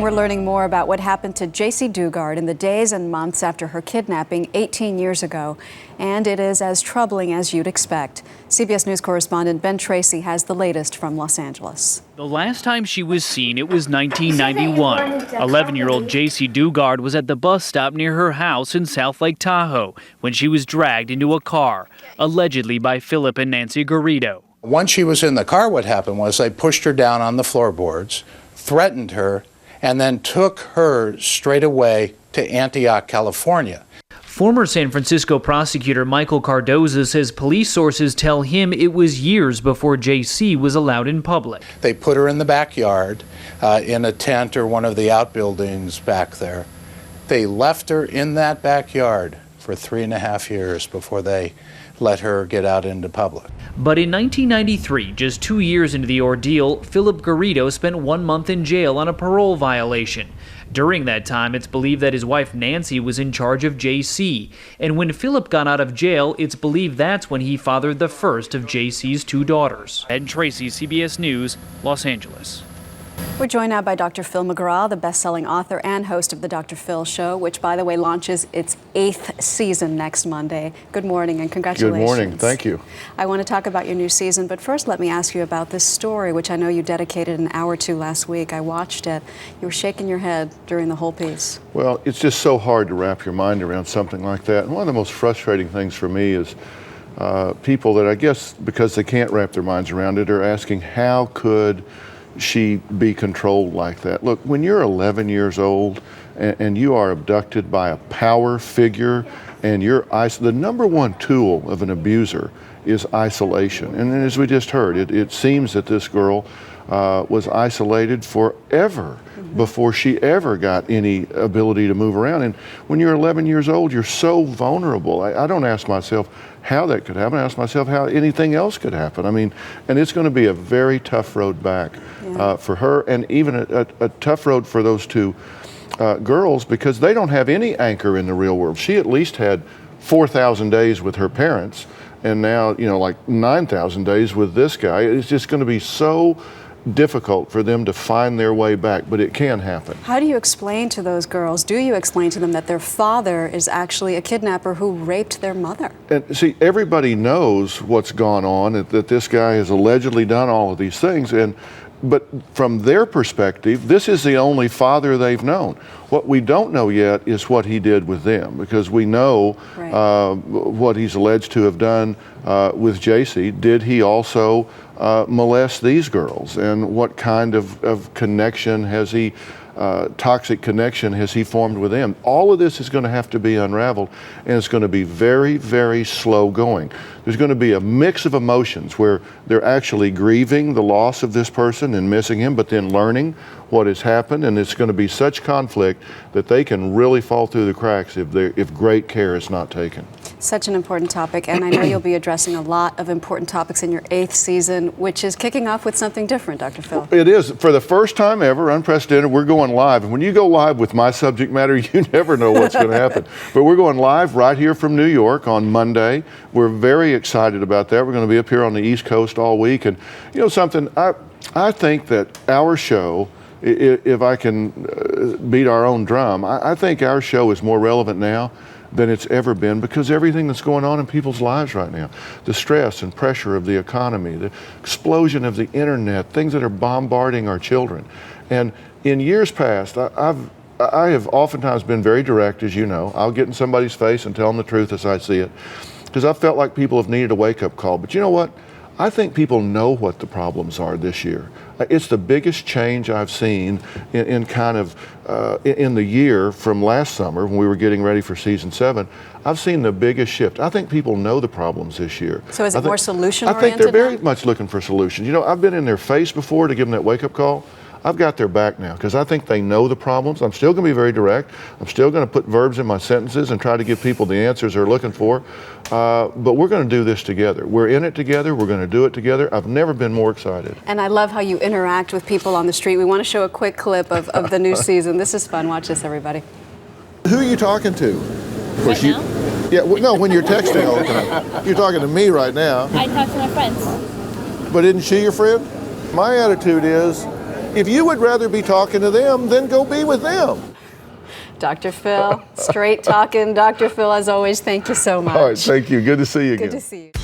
We're learning more about what happened to Jaycee Dugard in the days and months after her kidnapping 18 years ago. And it is as troubling as you'd expect. CBS News correspondent Ben Tracy has the latest from Los Angeles. The last time she was seen, it was 1991. 11-year-old Jaycee Dugard was at the bus stop near her house in South Lake Tahoe when she was dragged into a car, allegedly by Philip and Nancy Garrido. Once she was in the car, what happened was they pushed her down on the floorboards, threatened her, and then took her straight away to Antioch, California. Former San Francisco prosecutor Michael Cardoza says police sources tell him it was years before Jaycee was allowed in public. They put her in the backyard in a tent or one of the outbuildings back there. They left her in that backyard for 3.5 years before they let her get out into public. But in 1993, just 2 years into the ordeal, Philip Garrido spent 1 month in jail on a parole violation. During that time, it's believed that his wife Nancy was in charge of Jaycee. And when Philip got out of jail, it's believed that's when he fathered the first of Jaycee's 2 daughters. Ben Tracy, CBS News, Los Angeles. We're joined now by Dr. Phil McGraw, the best-selling author and host of The Dr. Phil Show, which, by the way, launches its 8th season next Monday. Good morning and congratulations. Good morning. Thank you. I want to talk about your new season, but first let me ask you about this story, which I know you dedicated an hour to last week. I watched it. You were shaking your head during the whole piece. Well, it's just so hard to wrap your mind around something like that. And one of the most frustrating things for me is people that I guess because they can't wrap their minds around it are asking how could she be controlled like that. Look, when you're 11 years old and you are abducted by a power figure and you're the number one tool of an abuser is isolation. And as we just heard, it seems that this girl was isolated forever before she ever got any ability to move around. And when you're 11 years old, you're so vulnerable. I don't ask myself how that could happen. I ask myself how anything else could happen. I mean, and it's going to be a very tough road back for her, and even a tough road for those 2 girls, because they don't have any anchor in the real world. She at least had 4,000 days with her parents, and now, you know, like 9,000 days with this guy. It's just going to be so difficult for them to find their way back, but it can happen. How do you explain to those girls, do you explain to them that their father is actually a kidnapper who raped their mother? And see, everybody knows what's gone on, that this guy has allegedly done all of these things, but from their perspective, this is the only father they've known. What we don't know yet is what he did with them, because we know what he's alleged to have done with Jaycee. Did he also molest these girls? And what kind of connection has he, toxic connection has he formed with them? All of this is going to have to be unraveled, and it's going to be very, very slow going. There's going to be a mix of emotions where they're actually grieving the loss of this person and missing him, but then learning what has happened, and it's going to be such conflict that they can really fall through the cracks if great care is not taken. Such an important topic, and I know you'll be addressing a lot of important topics in your 8th season, which is kicking off with something different, Dr. Phil. It is. For the first time ever, unprecedented, we're going live. And when you go live with my subject matter, you never know what's going to happen. But we're going live right here from New York on Monday. We're very excited about that. We're going to be up here on the East Coast all week. And you know something, I think that our show, if I can beat our own drum, I think our show is more relevant now than it's ever been, because everything that's going on in people's lives right now, the stress and pressure of the economy, the explosion of the internet, things that are bombarding our children. And in years past, I have oftentimes been very direct, as you know. I'll get in somebody's face and tell them the truth as I see it, because I felt like people have needed a wake-up call. But you know what? I think people know what the problems are this year. It's the biggest change I've seen in the year from last summer when we were getting ready for season 7. I've seen the biggest shift. I think people know the problems this year. So is it more solution-oriented? I think they're very much looking for solutions. You know, I've been in their face before to give them that wake-up call. I've got their back now, because I think they know the problems. I'm still going to be very direct. I'm still going to put verbs in my sentences and try to give people the answers they're looking for. But we're going to do this together. We're in it together. We're going to do it together. I've never been more excited. And I love how you interact with people on the street. We want to show a quick clip of the new season. This is fun. Watch this, everybody. Who are you talking to? Right now? Yeah, no, when you're texting all the time. You're talking to me right now. I talk to my friends. But isn't she your friend? My attitude is, If you would rather be talking to them, then go be with them. Dr. Phil, straight talking. Dr. Phil, as always, thank you so much. All right, thank you. Good to see you again. Good to see you.